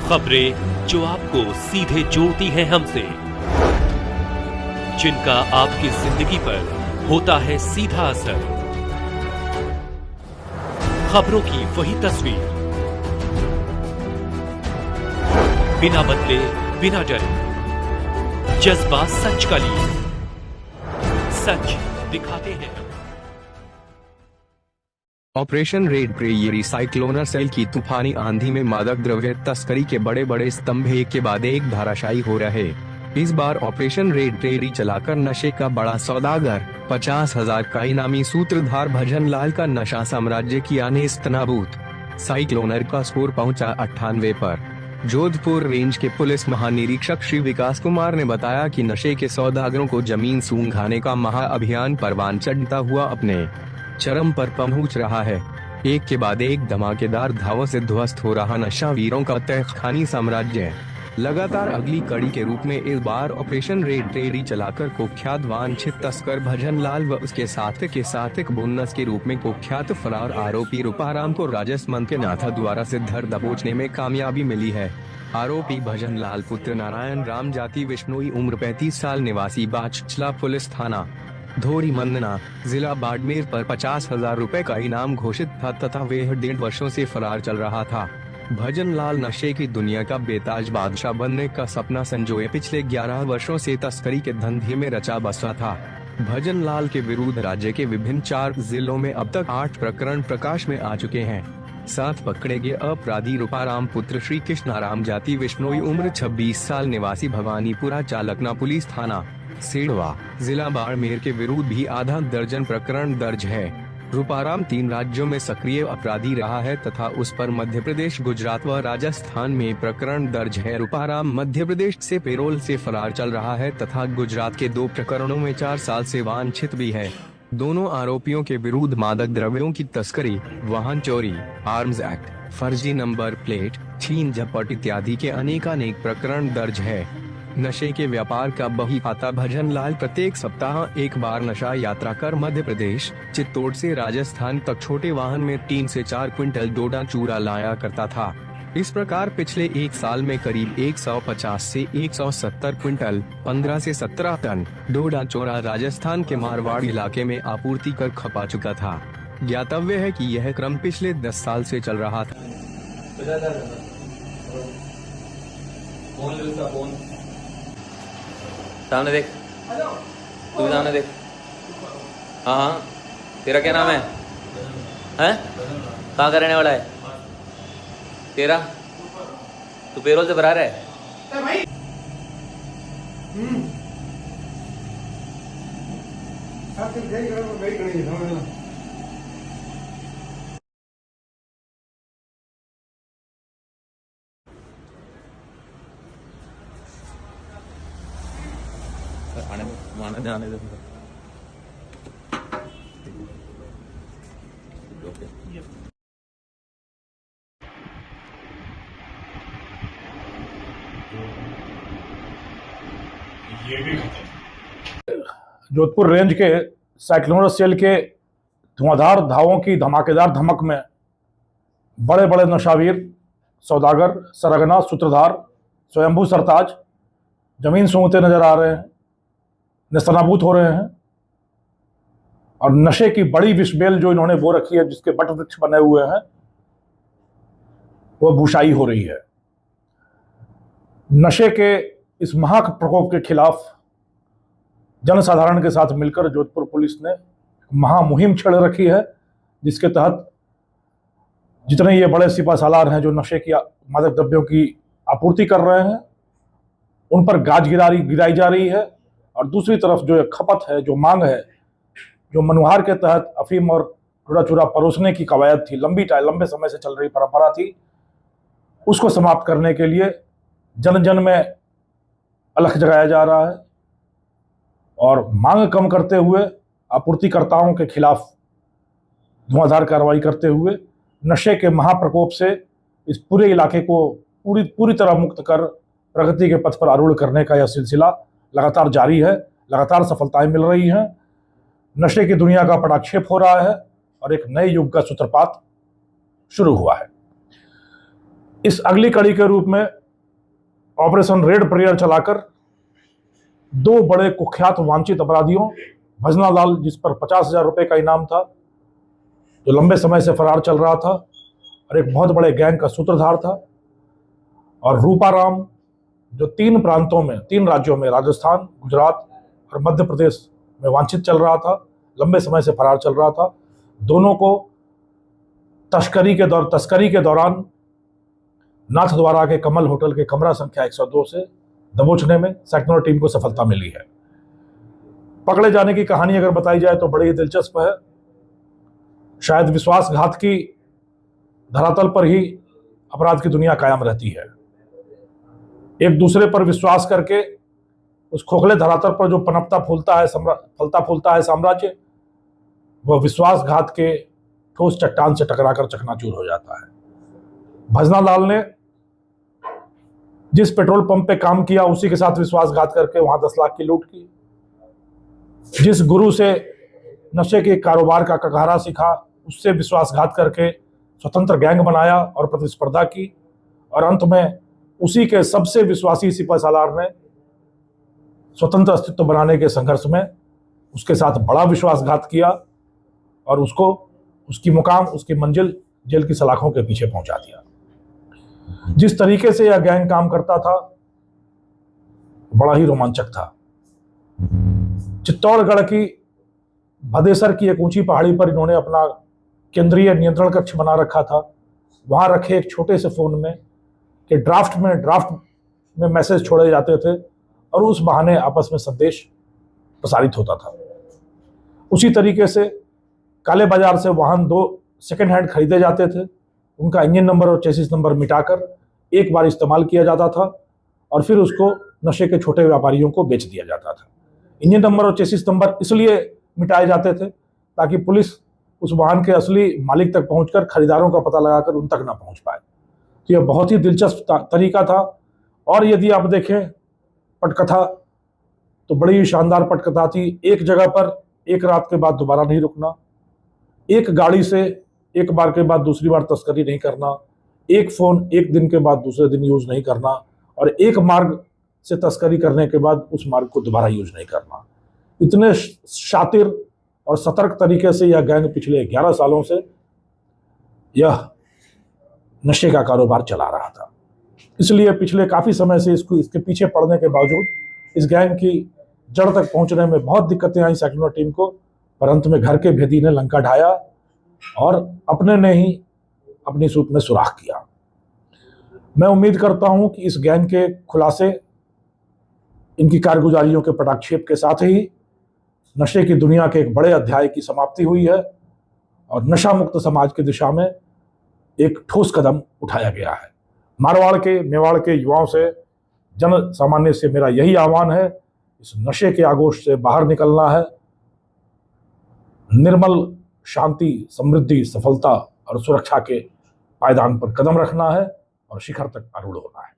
खबरें जो आपको सीधे जोड़ती हैं हमसे, जिनका आपकी जिंदगी पर होता है सीधा असर। खबरों की वही तस्वीर, बिना बदले बिना डरे, जज्बा सच का लिए, सच दिखाते हैं। ऑपरेशन रेड प्रेयरी साइक्लोनर सेल की तूफानी आंधी में मादक द्रव्य तस्करी के बड़े बड़े स्तंभ एक के बाद एक धाराशायी हो रहे। इस बार ऑपरेशन रेड प्रेयरी चलाकर नशे का बड़ा सौदागर 50,000 का इनामी सूत्रधार भजन लाल का नशा साम्राज्य किया नेस्तनाबूद। साइक्लोनर का स्कोर पहुंचा 98 पर। जोधपुर रेंज के पुलिस महानिरीक्षक श्री विकास कुमार ने बताया कि नशे के सौदागरों को जमीन सूंघाने का महाअभियान परवान चढ़ता हुआ अपने चरम पर पहुंच रहा है। एक के बाद एक धमाकेदार धावों से ध्वस्त हो रहा नशावीरों का तहखानी साम्राज्य लगातार अगली कड़ी के रूप में इस बार ऑपरेशन रेड प्रेयरी चलाकर कुख्यात वांछित तस्कर भजन लाल व उसके साथिक बोनस के रूप में कुख्यात फरार आरोपी रूपाराम को राजसमंद के नाथा द्वारा से धर दबोचने में कामयाबी मिली है। आरोपी भजन लाल पुत्र नारायण राम जाति विश्नोई उम्र 35 साल निवासी बाचला पुलिस थाना धोरी मंदना जिला बाड़मेर पर 50,000 रुपए का इनाम घोषित था तथा वह 1.5 वर्षों से फरार चल रहा था। भजन लाल नशे की दुनिया का बेताज बादशाह बनने का सपना संजोए पिछले 11 वर्षों से तस्करी के धंधे में रचा बसा था। भजन लाल के विरुद्ध राज्य के विभिन्न 4 जिलों में अब तक 8 प्रकरण प्रकाश में आ चुके हैं। साथ पकड़े गए अपराधी रूपाराम पुत्र श्री कृष्णाराम जाति विश्नोई उम्र 26 साल निवासी भवानीपुरा चालकना पुलिस थाना सेड़वा जिला बाड़मेर के विरुद्ध भी आधा दर्जन प्रकरण दर्ज है। रूपाराम 3 राज्यों में सक्रिय अपराधी रहा है तथा उस पर मध्य प्रदेश, गुजरात व राजस्थान में प्रकरण दर्ज है। रूपाराम मध्य प्रदेश से पेरोल से फरार चल रहा है तथा गुजरात के 2 प्रकरणों में 4 साल से वांछित भी है। दोनों आरोपियों के विरुद्ध मादक द्रव्यों की तस्करी, वाहन चोरी, आर्म्स एक्ट, फर्जी नंबर प्लेट, छीन झपट इत्यादि के अनेकानेक प्रकरण दर्ज है। नशे के व्यापार का बही खाता भजन लाल प्रत्येक सप्ताह एक बार नशा यात्रा कर मध्य प्रदेश, चित्तौड़ से राजस्थान तक छोटे वाहन में 3 से 4 क्विंटल डोडा चूरा लाया करता था। इस प्रकार पिछले 1 साल में करीब 150 से 170 क्विंटल 15 से 17 टन डोडा चूरा राजस्थान के मारवाड़ इलाके में आपूर्ति कर खपा चुका था। ज्ञातव्य है कि यह क्रम पिछले 10 साल से चल रहा था। सामने देख, तू सामने देख। हाँ हाँ, तेरा क्या नाम है? कहाँ का रहने वाला है तेरा? तू पेरोल से फरार है? आने जाने दे। जोधपुर रेंज के साइक्लोनर सेल के धुआंधार धावों की धमाकेदार धमक में बड़े बड़े नशावीर, सौदागर, सरगना, सूत्रधार, स्वयंभू सरताज जमीन सूंघते नजर आ रहे हैं, नेस्तनाबूद हो रहे हैं। और नशे की बड़ी विषबेल जो इन्होंने बो रखी है, जिसके बट वृक्ष बने हुए हैं, वो भूशाई हो रही है। नशे के इस महा प्रकोप के खिलाफ जनसाधारण के साथ मिलकर जोधपुर पुलिस ने महामुहिम छेड़ रखी है, जिसके तहत जितने ये बड़े सिपासालार हैं जो नशे की मादक द्रव्यों की आपूर्ति कर रहे हैं, उन पर गाज गिराई जा रही है। और दूसरी तरफ जो खपत है, जो मांग है, जो मनुहार के तहत अफीम और डोडा चूरा परोसने की कवायद थी, लंबे समय से चल रही परंपरा थी, उसको समाप्त करने के लिए जन जन में अलख जगाया जा रहा है। और मांग कम करते हुए आपूर्तिकर्ताओं के खिलाफ धुआंधार कार्रवाई करते हुए नशे के महाप्रकोप से इस पूरे इलाके को पूरी तरह मुक्त कर प्रगति के पथ पर आरूढ़ करने का यह सिलसिला लगातार जारी है। लगातार सफलताएं मिल रही हैं। नशे की दुनिया का पटाक्षेप हो रहा है और एक नए युग का सूत्रपात शुरू हुआ है। इस अगली कड़ी के रूप में ऑपरेशन रेड प्रेयर चलाकर दो बड़े कुख्यात वांछित अपराधियों, भजना लाल जिस पर 50,000 रुपए का इनाम था, जो लंबे समय से फरार चल रहा था और एक बहुत बड़े गैंग का सूत्रधार था, और रूपाराम जो 3 राज्यों में, राजस्थान, गुजरात और मध्य प्रदेश में वांछित चल रहा था, लंबे समय से फरार चल रहा था। दोनों को तस्करी के दौरान नाथद्वारा के कमल होटल के कमरा संख्या 102 से दबोचने में सेक्टर टीम को सफलता मिली है। पकड़े जाने की कहानी अगर बताई जाए तो बड़ी ही दिलचस्प है। शायद विश्वासघात की धरातल पर ही अपराध की दुनिया कायम रहती है। एक दूसरे पर विश्वास करके उस खोखले धरातल पर जो फलता फूलता है साम्राज्य, वह विश्वासघात के ठोस चट्टान से टकराकर चकनाचूर हो जाता है। भजना लाल ने जिस पेट्रोल पंप पे काम किया उसी के साथ विश्वासघात करके वहां 10 लाख की लूट की। जिस गुरु से नशे के कारोबार का ककारा सीखा उससे विश्वासघात करके स्वतंत्र गैंग बनाया और प्रतिस्पर्धा की, और अंत में उसी के सबसे विश्वासी सिपहसालार ने स्वतंत्र अस्तित्व बनाने के संघर्ष में उसके साथ बड़ा विश्वासघात किया और उसको उसकी मंजिल जेल की सलाखों के पीछे पहुंचा दिया। जिस तरीके से यह गैंग काम करता था बड़ा ही रोमांचक था। चित्तौड़गढ़ की भदेसर की एक ऊंची पहाड़ी पर इन्होंने अपना केंद्रीय नियंत्रण कक्ष बना रखा था। वहां रखे एक छोटे से फोन में कि ड्राफ्ट में मैसेज छोड़े जाते थे और उस बहाने आपस में संदेश प्रसारित होता था। उसी तरीके से काले बाजार से वाहन 2 सेकेंड हैंड खरीदे जाते थे, उनका इंजन नंबर और चेसिस नंबर मिटाकर एक बार इस्तेमाल किया जाता था और फिर उसको नशे के छोटे व्यापारियों को बेच दिया जाता था। इंजन नंबर और चेसिस नंबर इसलिए मिटाए जाते थे ताकि पुलिस उस वाहन के असली मालिक तक पहुंचकर खरीदारों का पता लगाकर उन तक ना पहुंच पाए। तो यह बहुत ही दिलचस्प तरीका था। और यदि आप देखें पटकथा तो बड़ी ही शानदार पटकथा थी। एक जगह पर एक रात के बाद दोबारा नहीं रुकना, एक गाड़ी से एक बार के बाद दूसरी बार तस्करी नहीं करना, एक फोन एक दिन के बाद दूसरे दिन यूज नहीं करना, और एक मार्ग से तस्करी करने के बाद उस मार्ग को दोबारा यूज नहीं करना। इतने शातिर और सतर्क तरीके से यह गैंग पिछले 11 सालों से यह नशे का कारोबार चला रहा था। इसलिए पिछले काफी समय से इसके पीछे पड़ने के बावजूद इस गैंग की जड़ तक पहुंचने में बहुत दिक्कतें आई सेक्टर टीम को, पर अंत में घर के भेदी ने लंका ढाया और अपने ने ही अपनी सूत में सुराख किया। मैं उम्मीद करता हूं कि इस गैंग के खुलासे, इनकी कारगुजारियों के पटाक्षेप के साथ ही नशे की दुनिया के एक बड़े अध्याय की समाप्ति हुई है और नशा मुक्त समाज की दिशा में एक ठोस कदम उठाया गया है। मारवाड़ के, मेवाड़ के युवाओं से, जन सामान्य से मेरा यही आह्वान है, इस नशे के आगोश से बाहर निकलना है, निर्मल शांति, समृद्धि, सफलता और सुरक्षा के पायदान पर कदम रखना है और शिखर तक आरूढ़ होना है।